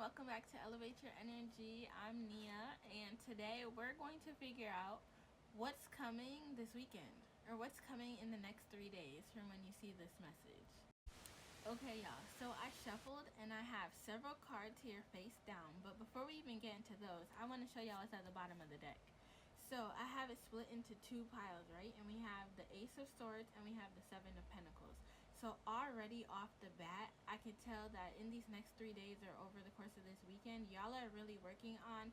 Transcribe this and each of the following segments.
welcome back to Elevate Your Energy. I'm Nia, and today we're going to figure out what's coming this weekend, or what's coming in the next 3 days from when you see this message. Okay, y'all, so I shuffled and I have several cards here face down, but before we even get into those, I want to show y'all what's at the bottom of the deck. So I have it split into two piles, right? And we have the Ace of Swords and we have the Seven of Pentacles. So already off the bat, I can tell that in these next 3 days or over the course of this weekend, y'all are really working on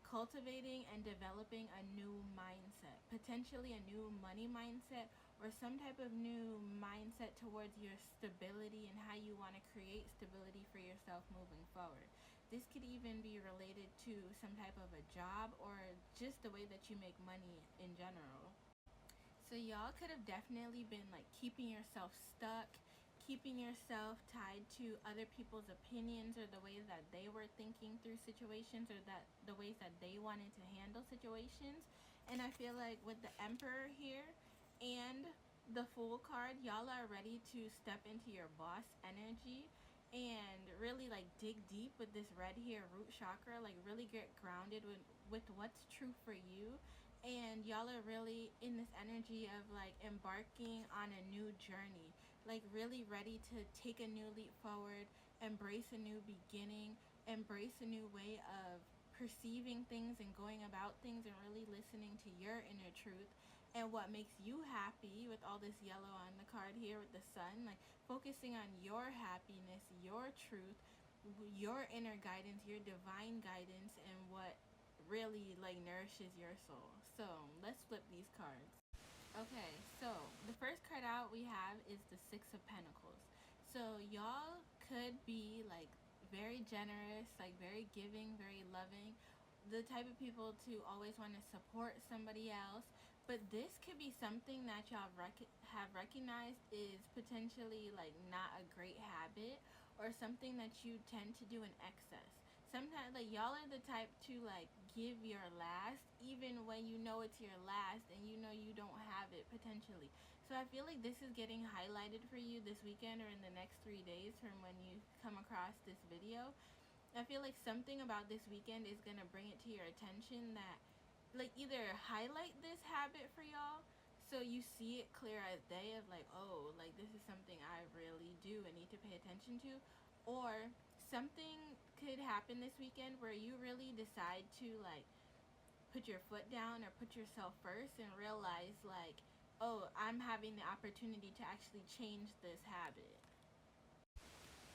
cultivating and developing a new mindset, potentially a new money mindset, or some type of new mindset towards your stability and how you want to create stability for yourself moving forward. This could even be related to some type of a job or just the way that you make money in general. So y'all could have definitely been like keeping yourself stuck, keeping yourself tied to other people's opinions or the way that they were thinking through situations, or that the ways that they wanted to handle situations. And I feel like with the Emperor here and the Fool card, y'all are ready to step into your boss energy and really like dig deep with this red here, root chakra, like really get grounded with what's true for you. And y'all are really in this energy of like embarking on a new journey, like really ready to take a new leap forward, embrace a new beginning, embrace a new way of perceiving things and going about things, and really listening to your inner truth and what makes you happy. With all this yellow on the card here with the sun, like focusing on your happiness, your truth, your inner guidance, your divine guidance, and what really like nourishes your soul. So let's flip these cards. Okay, so the first card out we have is the Six of Pentacles. So y'all could be like very generous, like very giving, very loving, the type of people to always want to support somebody else. But this could be something that y'all have recognized is potentially like not a great habit, or something that you tend to do in excess. Sometimes like y'all are the type to like give your last even when you know it's your last and you know you don't have it potentially. So I feel like this is getting highlighted for you this weekend or in the next 3 days from when you come across this video. I feel like something about this weekend is going to bring it to your attention that like either highlight this habit for y'all so you see it clear as day of like, oh, like this is something I really do and need to pay attention to, or something could happen this weekend where you really decide to like put your foot down or put yourself first and realize like, oh, I'm having the opportunity to actually change this habit.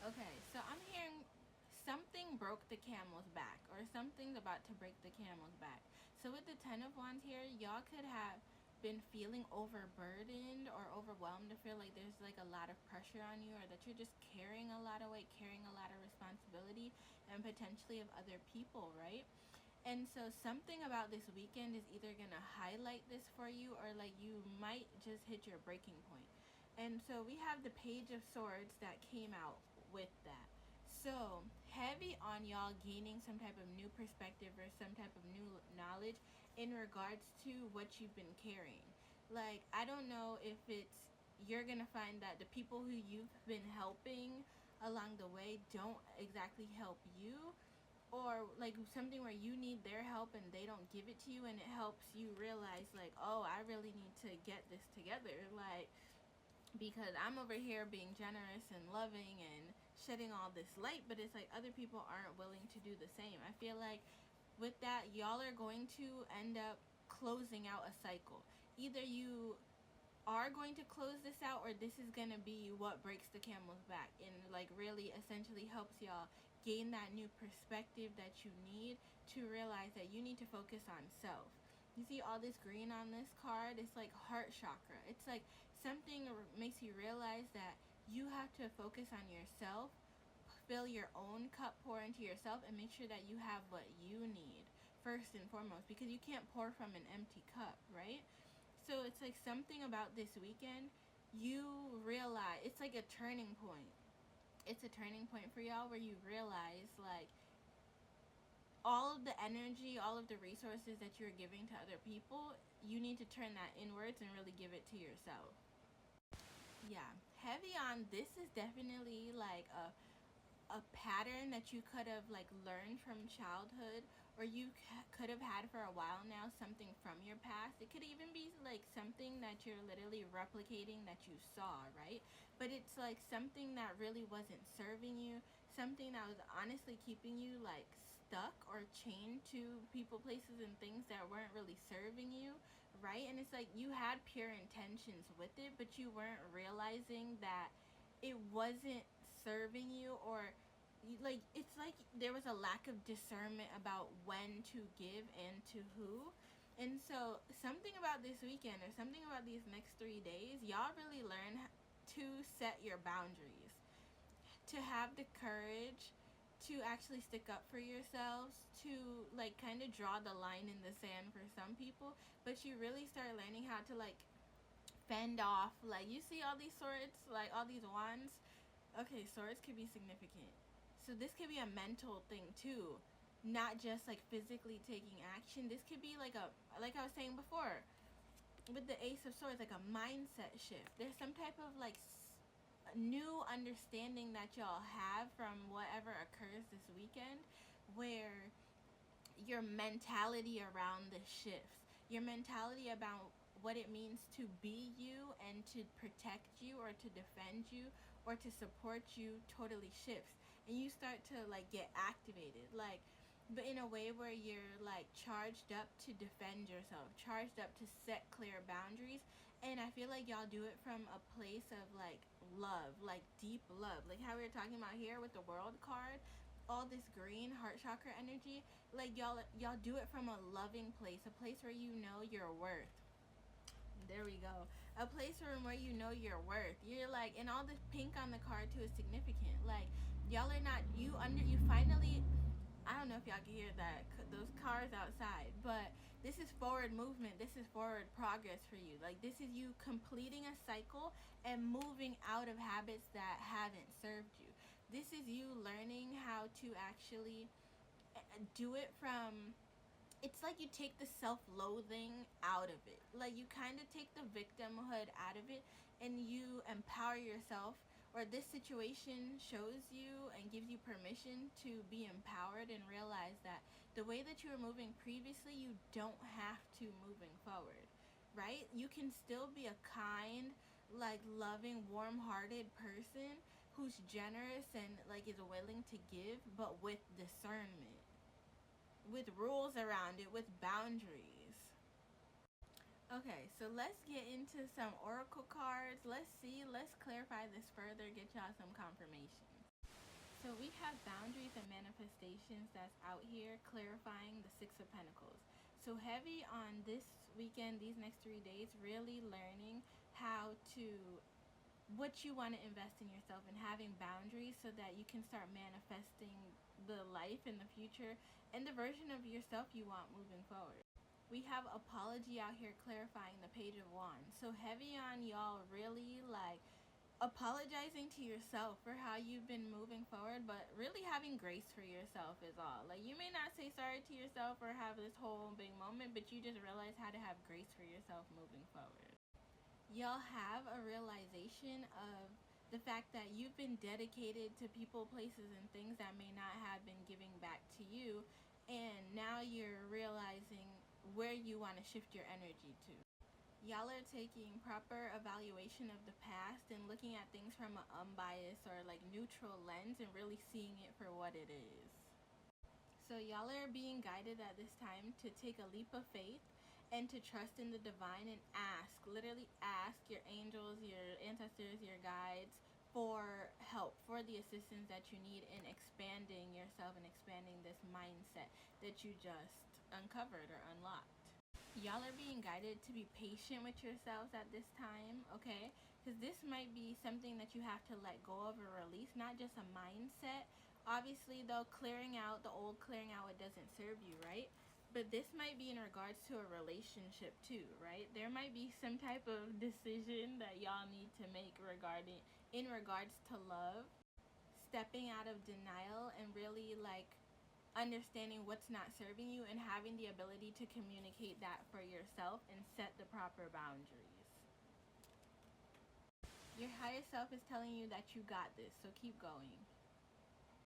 Okay, so I'm hearing something broke the camel's back, or something's about to break the camel's back. So with the Ten of Wands here, y'all could have been feeling overburdened or overwhelmed, to feel like there's like a lot of pressure on you, or that you're just carrying a lot of weight, carrying a lot of responsibility, and potentially of other people, right? And so something about this weekend is either going to highlight this for you, or like you might just hit your breaking point. And so we have the Page of Swords that came out with that. So heavy on y'all gaining some type of new perspective or some type of new knowledge in regards to what you've been carrying. Like, I don't know if it's, you're gonna find that the people who you've been helping along the way don't exactly help you, or like something where you need their help and they don't give it to you, and it helps you realize like, oh, I really need to get this together, like, because I'm over here being generous and loving and shedding all this light, but it's like other people aren't willing to do the same. I feel like with that, y'all are going to end up closing out a cycle. Either you are going to close this out, or this is going to be what breaks the camel's back and like really essentially helps y'all gain that new perspective that you need to realize that you need to focus on self. You see all this green on this card? It's like heart chakra. It's like something makes you realize that you have to focus on yourself, fill your own cup, pour into yourself, and make sure that you have what you need first and foremost, because you can't pour from an empty cup, right? So it's like something about this weekend, you realize it's like a turning point. It's a turning point for y'all where you realize like all of the energy, all of the resources that you're giving to other people, you need to turn that inwards and really give it to yourself. Yeah, heavy on this is definitely like a a pattern that you could have like learned from childhood, or you could have had for a while now, something from your past. It could even be like something that you're literally replicating that you saw, right? But it's like something that really wasn't serving you, something that was honestly keeping you like stuck or chained to people, places, and things that weren't really serving you, right? And it's like you had pure intentions with it, but you weren't realizing that it wasn't serving you, or like it's like there was a lack of discernment about when to give and to who. And so something about this weekend, or something about these next 3 days, y'all really learn to set your boundaries, to have the courage to actually stick up for yourselves, to like kind of draw the line in the sand for some people, but you really start learning how to like fend off. Like, you see all these swords, like all these wands. Okay, swords could be significant. So this could be a mental thing too, not just like physically taking action. This could be like like I was saying before, with the Ace of Swords, like a mindset shift. There's some type of like new understanding that y'all have from whatever occurs this weekend, where your mentality around this shifts. Your mentality about what it means to be you and to protect you or to defend you or to support you totally shifts. And you start to like get activated, like, but in a way where you're like charged up to defend yourself, charged up to set clear boundaries. And I feel like y'all do it from a place of like love, like deep love, like how we were talking about here with the World card, all this green heart chakra energy. Like y'all do it from a loving place, a place where you know your worth. There we go. A place where you know your worth. You're like, and all this pink on the card too is significant. Like, y'all are not, you finally, I don't know if y'all can hear that, those cars outside, but this is forward movement. This is forward progress for you. Like, this is you completing a cycle and moving out of habits that haven't served you. This is you learning how to actually do it from, it's like you take the self-loathing out of it. Like, you kind of take the victimhood out of it and you empower yourself, or this situation shows you and gives you permission to be empowered and realize that the way that you were moving previously, you don't have to moving forward, right? You can still be a kind, like loving, warm-hearted person who's generous and like is willing to give, but with discernment, with rules around it, with boundaries. Okay, so let's get into some oracle cards. Let's see, let's clarify this further, get y'all some confirmation. So we have boundaries and manifestations that's out here clarifying the Six of Pentacles. So heavy on this weekend, these next 3 days, really learning how to, what you want to invest in yourself, and having boundaries so that you can start manifesting the life in the future and the version of yourself you want moving forward. We have apology out here clarifying the Page of Wands. So heavy on y'all really like apologizing to yourself for how you've been moving forward, but really having grace for yourself is all. Like, you may not say sorry to yourself or have this whole big moment, but you just realize how to have grace for yourself moving forward. Y'all have a realization of the fact that you've been dedicated to people, places, and things that may not have been giving back to you, and now you're realizing where you want to shift your energy to. Y'all are taking proper evaluation of the past and looking at things from an unbiased or like neutral lens and really seeing it for what it is. So y'all are being guided at this time to take a leap of faith and to trust in the divine and ask, literally ask your angels, your ancestors, your guides for help, for the assistance that you need in expanding yourself and expanding this mindset that you just uncovered or unlocked. Y'all are being guided to be patient with yourselves at this time, okay? Because this might be something that you have to let go of or release, not just a mindset. Obviously, though, clearing out the old, clearing out what doesn't serve you, right? But this might be in regards to a relationship too, right? There might be some type of decision that y'all need to make regarding, in regards to love, stepping out of denial and really like understanding what's not serving you and having the ability to communicate that for yourself and set the proper boundaries. Your higher self is telling you that you got this, so keep going.